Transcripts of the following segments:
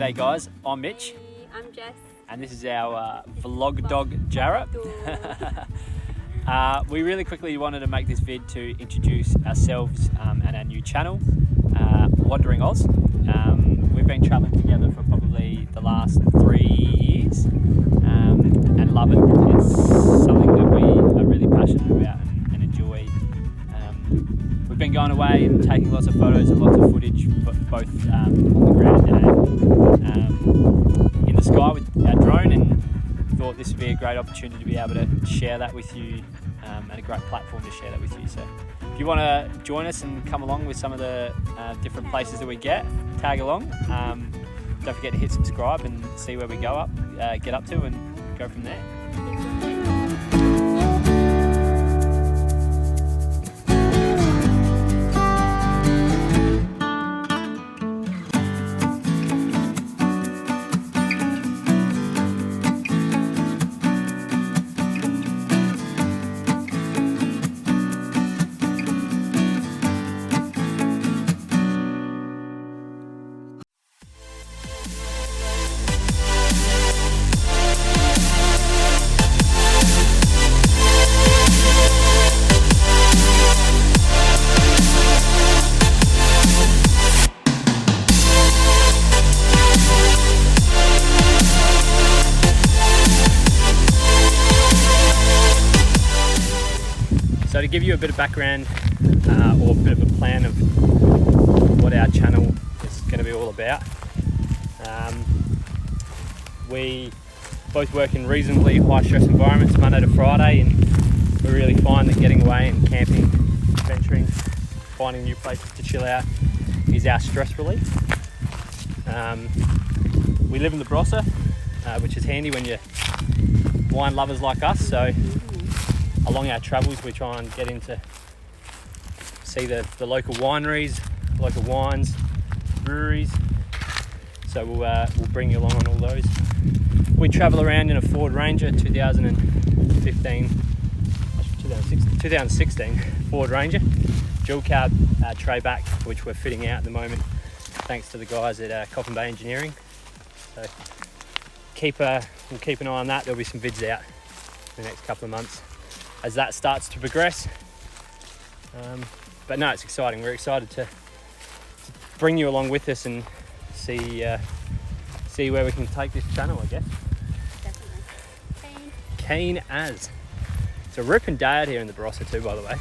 G'day guys, I'm Mitch. I'm Jess. And this is our vlog dog, Jarrah. We really quickly wanted to make this vid to introduce ourselves and our new channel, Wandering Oz. We've been travelling together for probably the last 3 years and love it. It's something that we are really passionate about and enjoy. We've been going away and taking lots of photos and lots of footage, both on the ground and in the sky with our drone, and thought this would be a great opportunity to be able to share that with you, and a great platform to share that with you. So if you want to join us and come along with some of the different places that we tag along, don't forget to hit subscribe and see where we get up to and go from there. So to give you a bit of background or a bit of a plan of what our channel is going to be all about, we both work in reasonably high stress environments Monday to Friday, and we really find that getting away and camping, adventuring, finding new places to chill out is our stress relief. We live in the Barossa, which is handy when you're wine lovers like us, so along our travels we try and get into see the local wineries, local wines, breweries, so we'll bring you along on all those. We travel around in a Ford Ranger 2016 Ford Ranger, dual cab tray back, which we're fitting out at the moment thanks to the guys at Coffin Bay Engineering. So we'll keep an eye on that. There'll be some vids out in the next couple of months as that starts to progress. But no, it's exciting. We're excited to bring you along with us and see where we can take this channel, I guess. Definitely. Keen as. It's a ripping day out here in the Barossa too, by the way.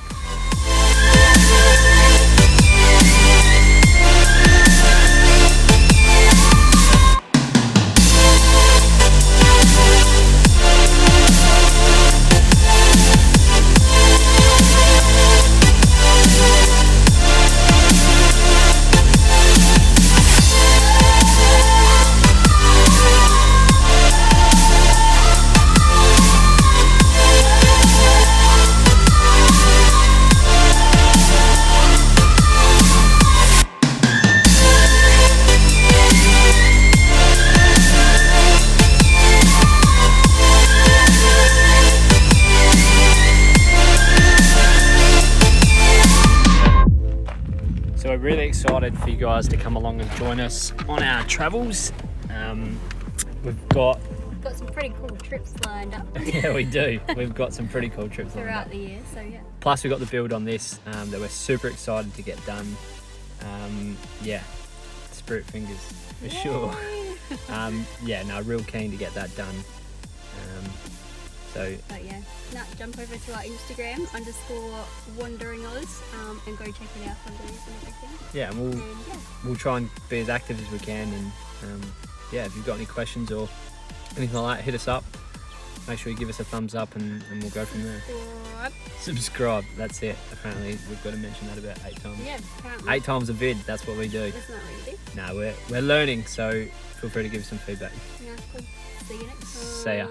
So we're really excited for you guys to come along and join us on our travels. We've got some pretty cool trips lined up. Yeah, we do. We've got some pretty cool trips throughout the year, so yeah. Plus we've got the build on this that we're super excited to get done. Yeah, spirit fingers for sure. Yeah, no, real keen to get that done. But yeah, jump over to our Instagram _WanderingOz and go check it out for videos and everything. Yeah, and we'll try and be as active as we can, and yeah, if you've got any questions or anything like that, hit us up. Make sure you give us a thumbs up and we'll go from there. Subscribe, that's it. Apparently we've got to mention that about 8 times. Yeah, apparently. 8 times a vid, that's what we do. That's not what you do. No, we're learning, so feel free to give us some feedback. Yeah, cool. See you next time. See ya.